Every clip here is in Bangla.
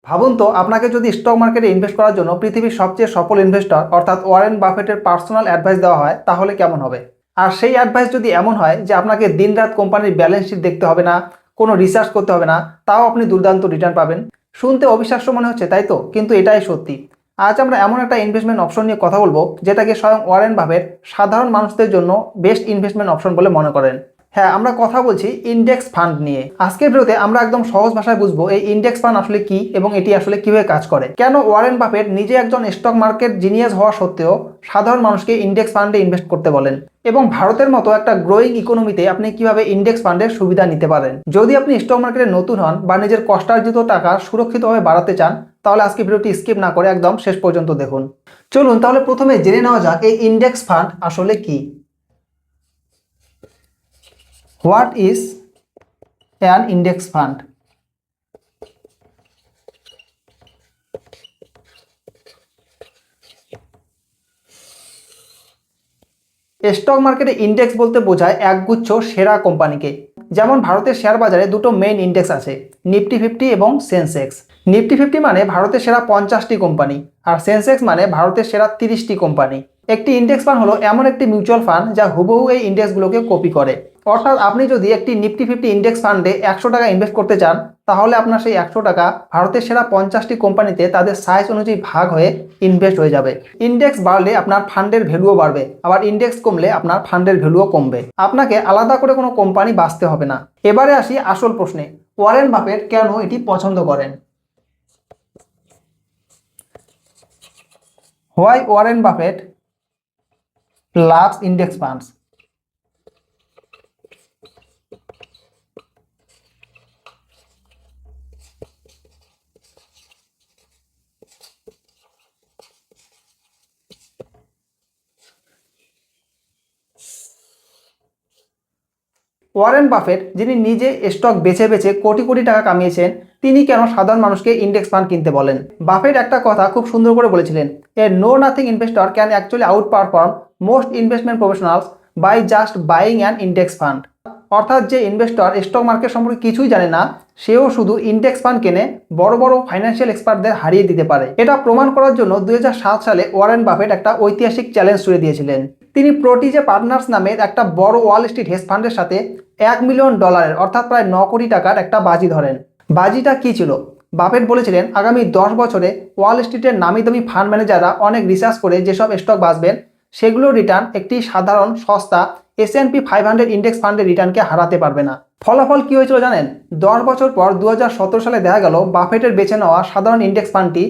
ভাবুন তো আপনাকে যদি স্টক মার্কেটে ইনভেস্ট করার জন্য পৃথিবীর সবচেয়ে সফল ইনভেস্টর অর্থাৎ ওয়ারেন বাফেটের পার্সোনাল অ্যাডভাইস দেওয়া হয় তাহলে কেমন হবে। আর সেই অ্যাডভাইস যদি এমন হয় যে আপনাকে দিনরাত কোম্পানির ব্যালেন্স শিট দেখতে হবে না, কোনো রিসার্চ করতে হবে না, তাও আপনি দুর্দান্ত রিটার্ন পাবেন। শুনতে অবিশ্বাস্য মনে হচ্ছে তাই তো, কিন্তু এটাই সত্যি। আজ আমরা এমন একটা ইনভেস্টমেন্ট অপশন নিয়ে কথা বলবো যেটাকে স্বয়ং ওয়ারেন বাফেট সাধারণ মানুষদের জন্য বেস্ট ইনভেস্টমেন্ট অপশন বলে মনে করেন। হ্যাঁ, আমরা কথা বলছি ইন্ডেক্স ফান্ড নিয়ে। আজকের ভিডিওতে আমরা একদম সহজ ভাষায় বুঝবো এই ইন্ডেক্স ফান্ড আসলে কি এবং এটি আসলে কিভাবে কাজ করে, কেন ওয়ারেন বাফেট নিজে একজন স্টক মার্কেট জিনিয়াস হওয়া সত্ত্বেও সাধারণ মানুষকে ইন্ডেক্স ফান্ডে ইনভেস্ট করতে বলেন, এবং ভারতের মতো একটা গ্রোয়িং ইকোনমিতে আপনি কিভাবে ইন্ডেক্স ফান্ডের সুবিধা নিতে পারেন। যদি আপনি স্টক মার্কেটে নতুন হন বা নিজের কষ্টার্জিত টাকা সুরক্ষিতভাবে বাড়াতে চান তাহলে আজকে ভিডিওটি স্কিপ না করে একদম শেষ পর্যন্ত দেখুন। চলুন তাহলে প্রথমে জেনে নেওয়া যাক এই ইন্ডেক্স ফান্ড আসলে কি। What is an index fund? Stock মার্কেটে ইন্ডেক্স বলতে বোঝায় একগুচ্ছ সেরা কোম্পানিকে। যেমন ভারতের শেয়ার বাজারে দুটো মেইন ইন্ডেক্স আছে, নিফটি 50 এবং সেন্সেক্স। নিফটি 50 মানে ভারতের সেরা 50টি কোম্পানি, আর সেন্সেক্স মানে ভারতের সেরা 30টি কোম্পানি। একটি ইন্ডেক্স ফান্ড হলো এমন একটি মিউচুয়াল ফান্ড যা হুবহু এই ইন্ডেক্সগুলোকে কপি করে। অর্থাৎ আপনি যদি একটি নিফটি 50 ইন্ডেক্স ফান্ডে 100 টাকা ইনভেস্ট করতে চান তাহলে আপনার সেই 100 টাকা ভারতের সেরা 50টি কোম্পানিতে তাদের সাইজ অনুযায়ী ভাগ হয়ে ইনভেস্ট হয়ে যাবে। ইন্ডেক্স বাড়লে আপনার ফান্ডের ভ্যালুও বাড়বে, আবার ইন্ডেক্স কমলে আপনার ফান্ডের ভ্যালুও কমবে। আপনাকে আলাদা করে কোনো কোম্পানি বাছতে হবে না। এবারে আসি আসল প্রশ্নে, ওয়ারেন বাফেট কেন এটি পছন্দ করেন? Why Warren Buffett loves index funds? Warren Buffett, যিনি নিজে স্টক বেছে বেছে কোটি কোটি টাকা কামিয়েছেন, তিনি কেন সাধারণ মানুষকে ইন্ডেক্স ফান্ড কিনতে বলেন? বাফেট একটা কথা খুব সুন্দর করে বলেছিলেন, a no nothing investor can actually outperform most investment professionals by just buying an index fund. অর্থাৎ যে ইনভেস্টর স্টক মার্কেট সম্পর্কে কিছুই জানে না সেও শুধু ইন্ডেক্স ফান্ড কিনে বড় বড় ফাইন্যান্সিয়াল এক্সপার্টদের হারিয়ে দিতে পারে। এটা প্রমাণ করার জন্য 2007 সালে ওয়ারেন বাফেট একটা ঐতিহাসিক চ্যালেঞ্জ ছুড়ে দিয়েছিলেন। তিনি প্রোটিজে পার্টনার্স নামের একটা বড় ওয়াল স্ট্রিট হেজ ফান্ডের সাথে $1 মিলিয়ন অর্থাৎ প্রায় 9 কোটি টাকার একটা বাজি ধরেন। বাজিটা কি ছিল? বাফেট বলেছিলেন আগামী 10 বছরে ওয়াল স্ট্রিটের নামি দামি ফান্ড ম্যানেজাররা অনেক রিসার্চ করে যেসব স্টক বাঁচবেন সেগুলোর রিটার্ন একটি সাধারণ সস্তা S&P 500 ইন্ডেক্স ফান্ডের রিটার্নকে হারাতে পারবে না। ফলাফল কি হয়েছিল জানেন? 10 বছর পর 2017 সালে দেখা গেল বাফেটের বেছে নেওয়া সাধারণ ইন্ডেক্স ফান্ডটি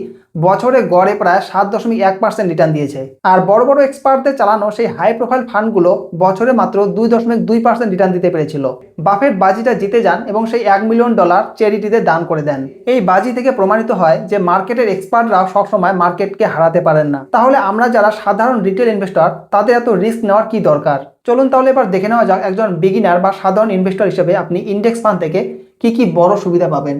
বছরে গড়ে প্রায় 7.1% রিটার্ন দিয়েছে। আর বড় বড় এক্সপার্টদের চালানো সেই হাই প্রোফাইল ফান্ডগুলো বছরে মাত্র 2.2% রিটার্ন দিতে পেরেছিল। বাফেট বাজিটা জিতে যান এবং সেই $1 মিলিয়ন চ্যারিটিতে দান করে দেন। এই বাজি থেকে প্রমাণিত হয় যে মার্কেটের এক্সপার্টরা সবসময় মার্কেটকে হারাতে পারেন না। তাহলে আমরা যারা সাধারণ রিটেল ইনভেস্টর তাদের এত রিস্ক নেওয়ার কি দরকার? চলুন তাহলে এবার দেখে নেওয়া যাক একজন বিগিনার বা সাধারণ ইনভেস্টর হিসেবে আপনি ইন্ডেক্স ফান্ড থেকে কি কি বড় সুবিধা পাবেন।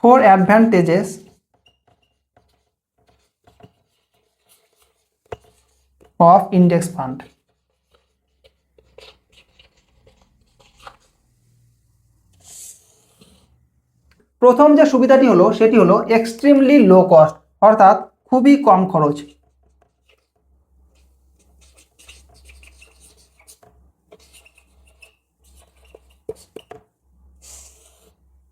4 advantages of index fund. প্রথম যে সুবিধাটি হলো সেটি হলো এক্সট্রিমলি লো কস্ট, অর্থাৎ খুবই কম খরচ।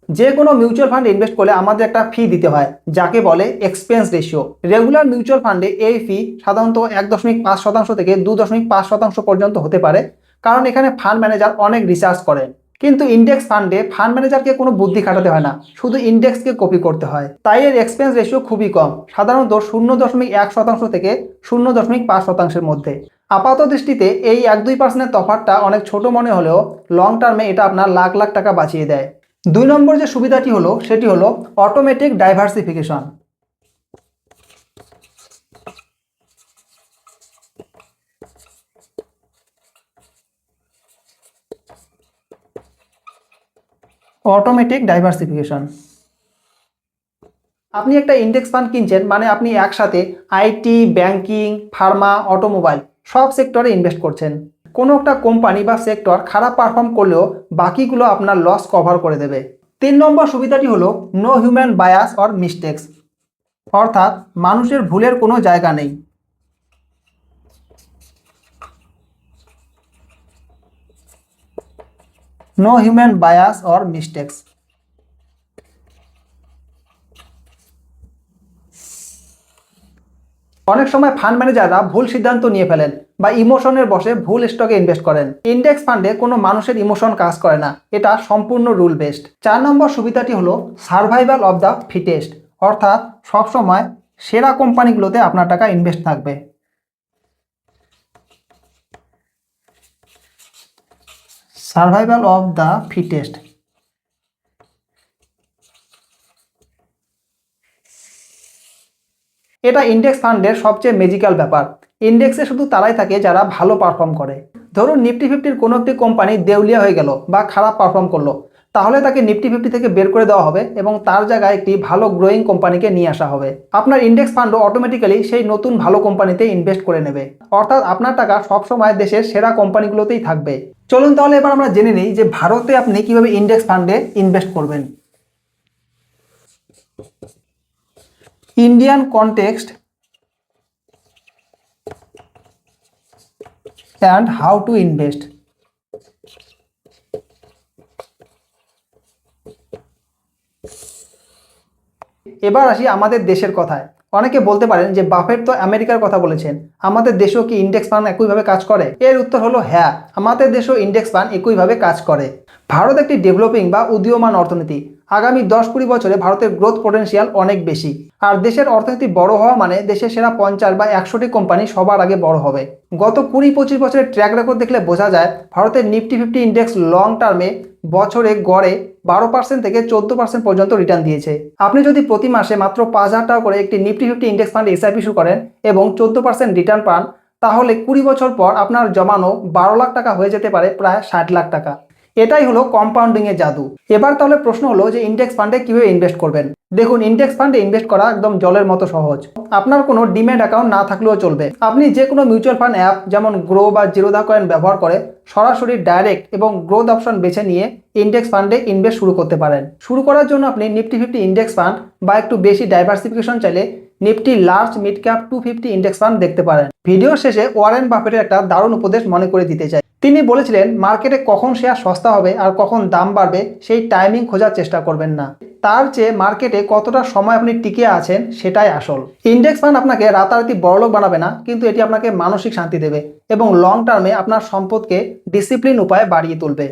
যে কোনো মিউচুয়াল ফান্ডে ইনভেস্ট করলে আমাদের একটা ফি দিতে হয় যাকে বলে এক্সপেন্স রেশিও। রেগুলার মিউচুয়াল ফান্ডে এই ফি সাধারণত 1.5% থেকে 2.5% পর্যন্ত হতে পারে, কারণ এখানে ফান্ড ম্যানেজার অনেক রিসার্চ করেন। কিন্তু ইন্ডেক্স ফান্ডে ফান্ড ম্যানেজারকে কোনো বুদ্ধি খাটাতে হয় না, শুধু ইন্ডেক্সকে কপি করতে হয়। তাই এর এক্সপেন্স রেশিও খুবই কম, সাধারণত 0.1% থেকে 0.5%-এর মধ্যে। আপাত দৃষ্টিতে এই 1-2%-এর তফাৎটা অনেক ছোট মনে হলেও লং টার্মে এটা আপনার লাখ লাখ টাকা বাঁচিয়ে দেয়। 2 নম্বর যে সুবিধাটি হলো সেটি হলো অটোমেটিক ডাইভার্সিফিকেশন। অটোমেটিক ডাইভার্সিফিকেশন, আপনি একটা ইন্ডেক্স ফান্ড কিনছেন মানে আপনি একসাথে আইটি, ব্যাংকিং, ফার্মা, অটোমোবাইল সব সেক্টরে ইনভেস্ট করছেন। কোনো একটা কোম্পানি বা সেক্টর খারাপ পারফর্ম করলেও বাকিগুলো আপনার লস কভার করে দেবে। 3 নম্বর সুবিধাটি হলো no human bias or mistakes, অর্থাৎ মানুষের ভুলের কোনো জায়গা নেই। No human bias or mistakes. অনেক সময় ফান্ড ম্যানেজাররা ভুল সিদ্ধান্ত নিয়ে ফেলেন বা ইমোশনের বশে ভুল স্টকে ইনভেস্ট করেন। ইন্ডেক্স ফান্ডে কোনো মানুষের ইমোশন কাজ করে না, এটা সম্পূর্ণ রুল বেসড। 4 নম্বর সুবিধাটি হলো সার্ভাইভাল অফ দ্য ফিটেস্ট, অর্থাৎ সবসময় সেরা কোম্পানিগুলোতে আপনার টাকা ইনভেস্ট থাকবে। Survival of the fittest. এটা ইন্ডেক্স ফান্ডের সবচেয়ে ম্যাজিক্যাল ব্যাপার। ইন্ডেক্সে শুধু তারাই থাকে যারা ভালো পারফর্ম করে। ধরুন নিফটি ফিফটির কোনো একটি কোম্পানি দেউলিয়া হয়ে গেল বা খারাপ পারফর্ম করলো, তাহলে তাকে নিফটি ফিফটি থেকে বের করে দেওয়া হবে এবং তার জায়গায় একটি ভালো গ্রোয়িং কোম্পানিকে নিয়ে আসা হবে। আপনার ইন্ডেক্স ফান্ডও অটোমেটিক্যালি সেই নতুন ভালো কোম্পানিতে ইনভেস্ট করে নেবে, অর্থাৎ আপনার টাকা সবসময় দেশের সেরা কোম্পানিগুলোতেই থাকবে। চলুন তাহলে এবার আমরা জেনে নিই যে ভারতে আপনি কিভাবে ইন্ডেক্স ফান্ডে ইনভেস্ট করবেন। Indian context and how to invest। এবার আসি আমাদের দেশের কথায়। অনেকে বলতে পারেন যে বাফেট তো আমেরিকার কথা বলেছেন, আমাদের দেশেও কি ইন্ডেক্স ফান্ড একইভাবে কাজ করে? এর উত্তর হলো হ্যাঁ, আমাদের দেশেও ইন্ডেক্স ফান্ড একইভাবে কাজ করে। ভারত একটি ডেভেলপিং বা উদীয়মান অর্থনীতি। আগামী 10-20 বছরে ভারতের গ্রোথ পটেনশিয়াল অনেক বেশি। আর দেশের অর্থনীতি বড় হওয়া মানে দেশের সেরা 50 বা 100টি কোম্পানি সবার আগে বড় হবে। গত 20-25 বছরের ট্র্যাক রেকর্ড দেখলে বোঝা যায় ভারতের নিফটি ফিফটি ইন্ডেক্স লং টার্মে বছরে গড়ে 12% থেকে 14% পর্যন্ত রিটার্ন দিয়েছে। আপনি যদি প্রতি মাসে মাত্র 5,000 টাকা করে একটি Nifty fifty index fund SIP শুরু করেন এবং 14% রিটার্ন পান, তাহলে 20 বছর পর আপনার জমানো 12 লাখ টাকা হয়ে যেতে পারে প্রায় 60 লাখ টাকা। এটাই হলো কম্পাউন্ডিং এর জাদু। এবার তাহলে প্রশ্ন হলো যে ইন্ডেক্স ফান্ডে কিভাবে ইনভেস্ট করবেন। দেখুন, ইন্ডেক্স ফান্ডে ইনভেস্ট করা একদম জলের মতো সহজ। আপনার কোনো ডিম্যাট অ্যাকাউন্ট না থাকলেও চলবে। আপনি যে কোনো মিউচুয়াল ফান্ড অ্যাপ যেমন গ্রো বা জিরোধা কয়েন ব্যবহার করে সরাসরি ডাইরেক্ট এবং গ্রোথ অপশন বেছে নিয়ে ইন্ডেক্স ফান্ডে ইনভেস্ট শুরু করতে পারেন। শুরু করার জন্য আপনি নিফটি ফিফটি ইন্ডেক্স ফান্ড বা একটু বেশি ডাইভার্সিফিকেশন চাইলে Nifty large mid cap 250 index fund দেখতে পারেন। ভিডিওর শেষে ওয়ারেন বাফেটের একটা দারুণ উপদেশ মনে করে দিতে চাই। তিনি বলেছিলেন, মার্কেটে কখন শেয়ার সস্তা হবে আর কখন দাম বাড়বে সেই টাইমিং খোঁজার চেষ্টা করবেন না, তার চেয়ে মার্কেটে কতটা সময় আপনি টিকে আছেন সেটাই আসল। ইন্ডেক্স ফান্ড আপনাকে রাতারাতি বড়লোক বানাবে না, কিন্তু এটি আপনাকে মানসিক শান্তি দেবে এবং লং টার্মে আপনার সম্পদকে ডিসিপ্লিন উপায়ে বাড়িয়ে তুলবে।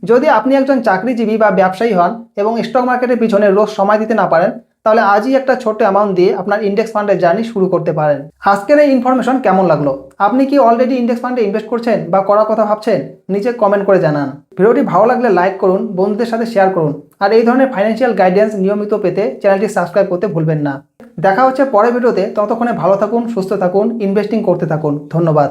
যদি আপনি একজন চাকরিজীবী বা ব্যবসায়ী হন এবং স্টক মার্কেটের পিছনে রোজ সময় দিতে না পারেন, তাহলে আজই একটা ছোট্ট অ্যামাউন্ট দিয়ে আপনার ইন্ডেক্স ফান্ডের জার্নি শুরু করতে পারেন। আজকের এই ইনফরমেশন কেমন লাগলো? আপনি কি অলরেডি ইন্ডেক্স ফান্ডে ইনভেস্ট করছেন বা করার কথা ভাবছেন? নিচে কমেন্ট করে জানান। ভিডিওটি ভালো লাগলে লাইক করুন, বন্ধুদের সাথে শেয়ার করুন, আর এই ধরনের ফাইন্যান্সিয়াল গাইডেন্স নিয়মিত পেতে চ্যানেলটি সাবস্ক্রাইব করতে ভুলবেন না। দেখা হচ্ছে পরের ভিডিওতে। ততক্ষণে ভালো থাকুন, সুস্থ থাকুন, ইনভেস্টিং করতে থাকুন। ধন্যবাদ।